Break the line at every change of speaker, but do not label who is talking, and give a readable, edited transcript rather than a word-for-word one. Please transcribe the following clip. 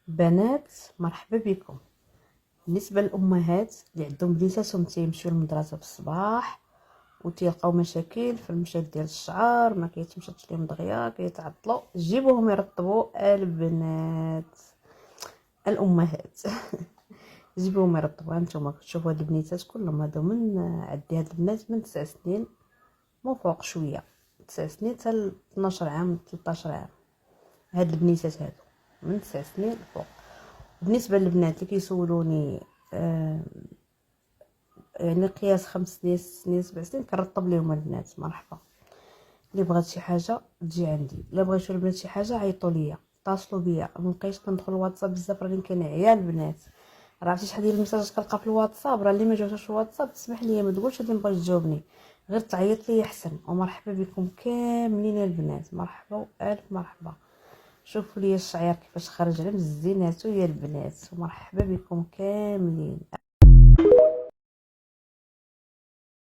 بنات مرحبا بكم. بالنسبه للامهات اللي عندهم بنيتاتهم تيمشيو للمدرسه في الصباح وتيلقاو مشاكل في المشات ديال الشعر، ما كيتمشاتش ليهم دغيا، كيتعطلوا، جيبوهم يرطبوا البنات الامهات. جيبوهم يرطبوا. هانتوما كتشوفوا هاد البنيتات كلهم هادو من عندي هاد البنات من 9 سنين مو فوق شويه، 9 سنين حتى ل 12 عام 13 عام. هاد البنيتات هادو من 9 سنين فوق. بالنسبه للبنات اللي كيسولوني آه يعني قياس 5 سنين 6 سنين 7 سنين كنرطب ليهم البنات مرحبا. اللي بغات شي حاجه تجي عندي، الا بغيتو البنات شي حاجه عيطوا ليا، اتصلوا بيا. مابقيتش كندخل الواتساب بزاف راني كنعيا البنات. راه عرفتي شحال ديال الميساجات كنلقى في الواتساب، راه اللي ما جاوبش في الواتساب تسمح لي ما تقولش هادي مبغيتش تجاوبني، غير تعيط لي احسن. ومرحبا بكم كاملين البنات، مرحبا والف مرحبا. شوفوا لي الشعير كيفاش خرج على مزيناتو يا البنات، ومرحبا بكم كاملين.